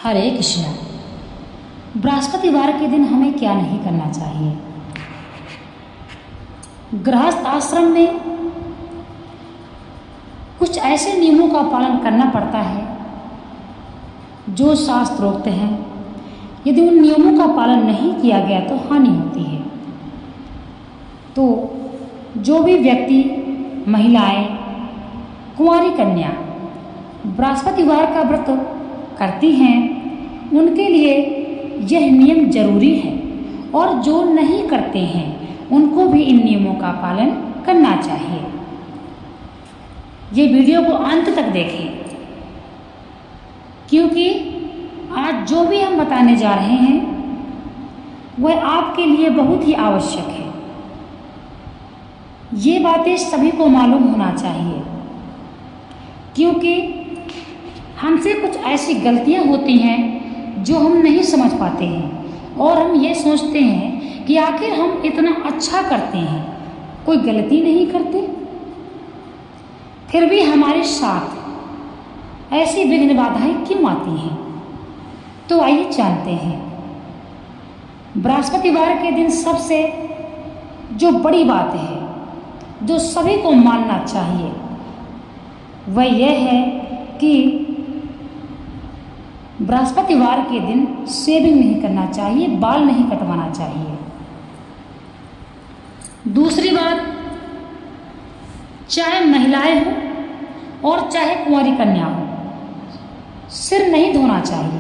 हरे कृष्णा। बृहस्पतिवार के दिन हमें क्या नहीं करना चाहिए। गृहस्थ आश्रम में कुछ ऐसे नियमों का पालन करना पड़ता है जो शास्त्रोक्त हैं। यदि उन नियमों का पालन नहीं किया गया तो हानि होती है। तो जो भी व्यक्ति, महिलाएं, कुंवारी कन्या बृहस्पतिवार का व्रत करती हैं, उनके लिए यह नियम जरूरी है, और जो नहीं करते हैं उनको भी इन नियमों का पालन करना चाहिए। ये वीडियो को अंत तक देखें, क्योंकि आज जो भी हम बताने जा रहे हैं वह आपके लिए बहुत ही आवश्यक है। ये बातें सभी को मालूम होना चाहिए, क्योंकि हमसे कुछ ऐसी गलतियां होती हैं जो हम नहीं समझ पाते हैं, और हम ये सोचते हैं कि आखिर हम इतना अच्छा करते हैं, कोई गलती नहीं करते, फिर भी हमारे साथ ऐसी विघ्न बाधाएं क्यों आती हैं। तो आइए जानते हैं। बृहस्पतिवार के दिन सबसे जो बड़ी बात है, जो सभी को मानना चाहिए, वह यह है कि बृहस्पतिवार के दिन शेविंग नहीं करना चाहिए, बाल नहीं कटवाना चाहिए। दूसरी बात, चाहे महिलाएं हो और चाहे कुंवारी कन्या हो, सिर नहीं धोना चाहिए।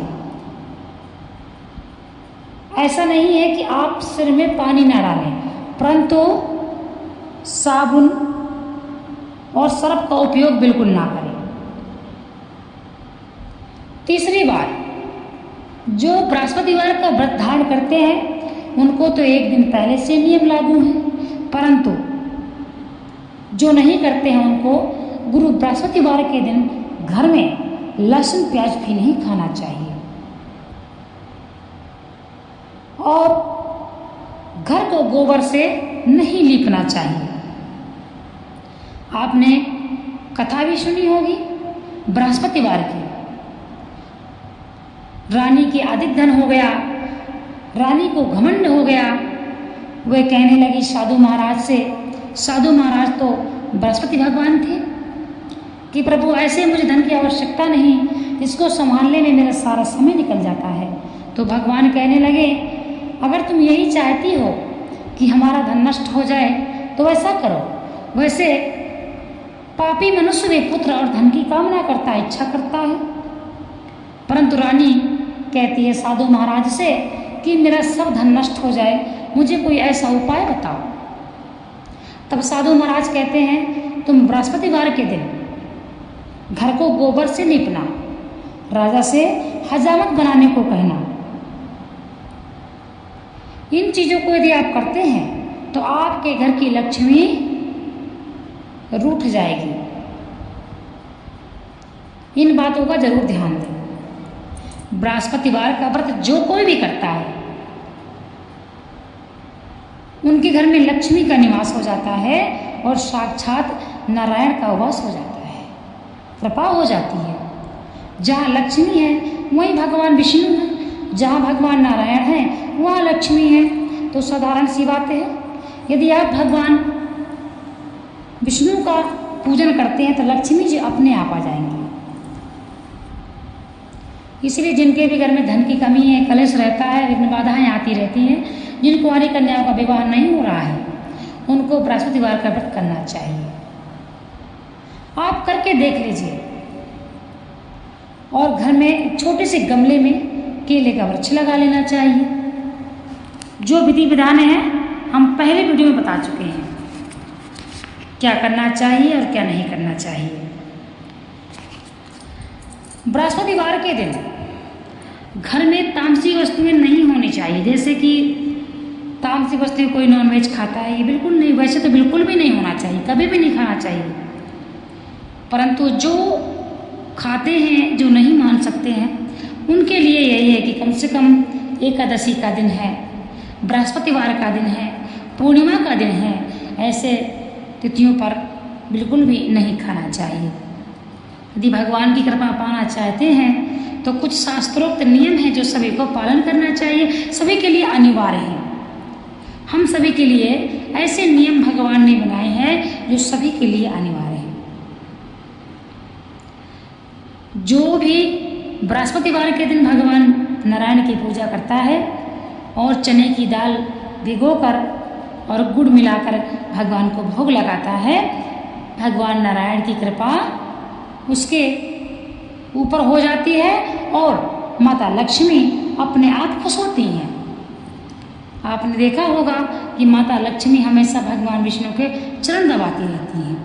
ऐसा नहीं है कि आप सिर में पानी ना डालें, परंतु साबुन और सर्फ का उपयोग बिल्कुल ना करें। तीसरी बात, जो बृहस्पतिवार का व्रत धारण करते हैं उनको तो एक दिन पहले से नियम लागू है, परंतु जो नहीं करते हैं उनको गुरु बृहस्पतिवार के दिन घर में लहसुन प्याज भी नहीं खाना चाहिए, और घर को गोबर से नहीं लीपना चाहिए। आपने कथा भी सुनी होगी बृहस्पतिवार की। रानी की अधिक धन हो गया, रानी को घमंड हो गया। वह कहने लगी साधु महाराज से, साधु महाराज तो बृहस्पति भगवान थे, कि प्रभु ऐसे मुझे धन की आवश्यकता नहीं, इसको संभालने में मेरा सारा समय निकल जाता है। तो भगवान कहने लगे, अगर तुम यही चाहती हो कि हमारा धन नष्ट हो जाए तो ऐसा करो। वैसे पापी मनुष्य भी पुत्र और धन की कामना करता है, इच्छा करता है, परंतु रानी कहती है साधु महाराज से कि मेरा सब धन नष्ट हो जाए, मुझे कोई ऐसा उपाय बताओ। तब साधु महाराज कहते हैं, तुम बृहस्पतिवार के दिन घर को गोबर से लीपना, राजा से हजामत बनाने को कहना। इन चीजों को यदि आप करते हैं तो आपके घर की लक्ष्मी रूठ जाएगी। इन बातों का जरूर ध्यान दें। बृहस्पतिवार का व्रत जो कोई भी करता है उनके घर में लक्ष्मी का निवास हो जाता है, और साक्षात नारायण का वास हो जाता है, कृपा हो जाती है। जहाँ लक्ष्मी है वहीं भगवान विष्णु है, जहाँ भगवान नारायण है वहाँ लक्ष्मी है। तो साधारण सी बात है, यदि आप भगवान विष्णु का पूजन करते हैं तो लक्ष्मी जी अपने आप आ जाएंगी। इसलिए जिनके भी घर में धन की कमी है, कलेश रहता है, विघ्न बाधाएं आती रहती हैं, जिन कुंवारी कन्याओं का विवाह नहीं हो रहा है, उनको बृहस्पतिवार का व्रत करना चाहिए। आप करके देख लीजिए। और घर में छोटे से गमले में केले का वृक्ष लगा लेना चाहिए। जो विधि विधान है हम पहले वीडियो में बता चुके हैं, क्या करना चाहिए और क्या नहीं करना चाहिए। बृहस्पतिवार के दिन घर में तामसिक वस्तुएं नहीं होनी चाहिए, जैसे कि तामसिक वस्तुएं, कोई नॉनवेज खाता है, ये बिल्कुल नहीं, वैसे तो बिल्कुल भी नहीं होना चाहिए, कभी भी नहीं खाना चाहिए। परंतु जो खाते हैं, जो नहीं मान सकते हैं, उनके लिए यही है कि कम से कम एकादशी का दिन है, बृहस्पतिवार का दिन है, पूर्णिमा का दिन है, ऐसे तिथियों पर बिल्कुल भी नहीं खाना चाहिए। यदि भगवान की कृपा पाना चाहते हैं तो कुछ शास्त्रोक्त नियम हैं जो सभी को पालन करना चाहिए, सभी के लिए अनिवार्य है। हम सभी के लिए ऐसे नियम भगवान ने बनाए हैं जो सभी के लिए अनिवार्य है। जो भी बृहस्पतिवार के दिन भगवान नारायण की पूजा करता है और चने की दाल भिगोकर और गुड़ मिलाकर भगवान को भोग लगाता है, भगवान नारायण की कृपा उसके ऊपर हो जाती है और माता लक्ष्मी अपने आप खुश होती हैं। आपने देखा होगा कि माता लक्ष्मी हमेशा भगवान विष्णु के चरण दबाती रहती हैं।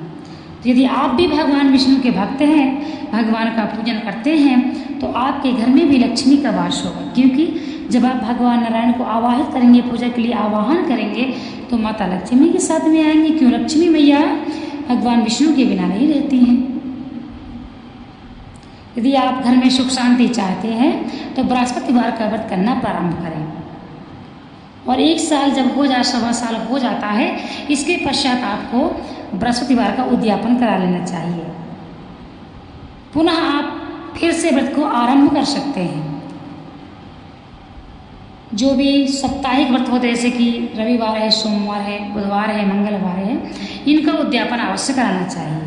तो यदि आप भी भगवान विष्णु के भक्त हैं, भगवान का पूजन करते हैं, तो आपके घर में भी लक्ष्मी का वास होगा, क्योंकि जब आप भगवान नारायण को आवाहित करेंगे, पूजा के लिए आवाहन करेंगे, तो माता लक्ष्मी के साथ में आएंगी। क्यों? लक्ष्मी मैया भगवान विष्णु के बिना नहीं रहती हैं। यदि आप घर में सुख शांति चाहते हैं तो बृहस्पतिवार का व्रत करना प्रारंभ करें, और 1 साल जब हो जाए, 1.25 साल हो जाता है, इसके पश्चात आपको बृहस्पतिवार का उद्यापन करा लेना चाहिए। पुनः आप फिर से व्रत को आरंभ कर सकते हैं। जो भी साप्ताहिक व्रत होते हैं, जैसे कि रविवार है, सोमवार है, बुधवार है, मंगलवार है, इनका उद्यापन अवश्य कराना चाहिए।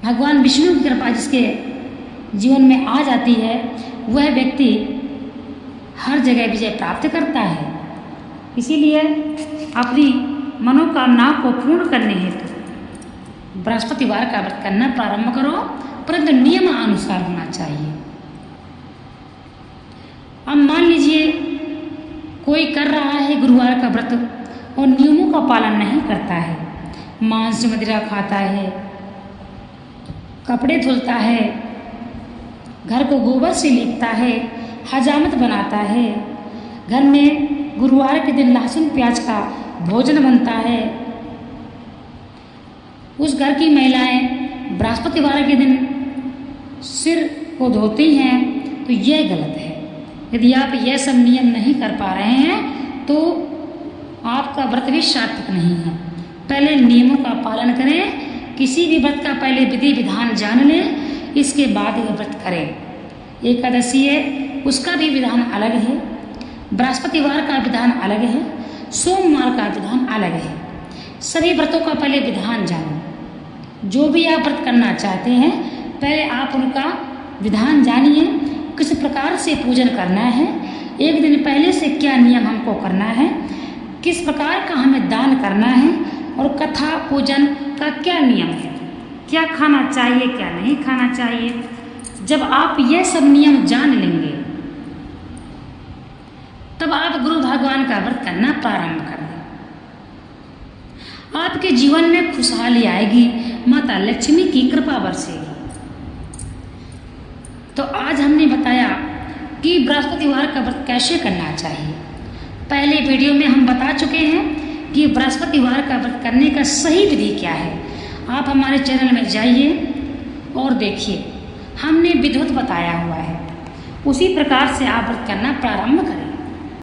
भगवान विष्णु की कृपा जिसके जीवन में आ जाती है, वह व्यक्ति हर जगह विजय प्राप्त करता है। इसीलिए अपनी मनोकामना को पूर्ण करने हेतु बृहस्पतिवार का व्रत करना प्रारंभ करो, परंतु नियम अनुसार होना चाहिए। अब मान लीजिए कोई कर रहा है गुरुवार का व्रत और नियमों का पालन नहीं करता है, मांस मदिरा खाता है, कपड़े धुलता है, घर को गोबर से लीपता है, हजामत बनाता है, घर में गुरुवार के दिन लहसुन प्याज का भोजन बनता है, उस घर की महिलाएं बृहस्पतिवार के दिन सिर को धोती हैं, तो यह गलत है। यदि आप यह सब नियम नहीं कर पा रहे हैं तो आपका व्रत भी सार्थक नहीं है। पहले नियमों का पालन करें, किसी भी व्रत का पहले विधि विधान जान लें, इसके बाद यह व्रत करें। एकादशी है, उसका भी विधान अलग है, बृहस्पतिवार का विधान अलग है, सोमवार का विधान अलग है। सभी व्रतों का पहले विधान जानो। जो भी आप व्रत करना चाहते हैं, पहले आप उनका विधान जानिए, किस प्रकार से पूजन करना है, एक दिन पहले से क्या नियम हमको करना है, किस प्रकार का हमें दान करना है, और कथा पूजन का क्या नियम है, क्या खाना चाहिए, क्या नहीं खाना चाहिए। जब आप यह सब नियम जान लेंगे, तब आप गुरु भगवान का व्रत करना प्रारंभ कर दें। आपके जीवन में खुशहाली आएगी, माता लक्ष्मी की कृपा बरसेगी। तो आज हमने बताया कि बृहस्पतिवार का व्रत कैसे करना चाहिए। पहले वीडियो में हम बता चुके हैं कि बृहस्पतिवार का व्रत करने का सही विधि क्या है। आप हमारे चैनल में जाइए और देखिए, हमने विधिवत बताया हुआ है, उसी प्रकार से आप व्रत करना प्रारंभ करें।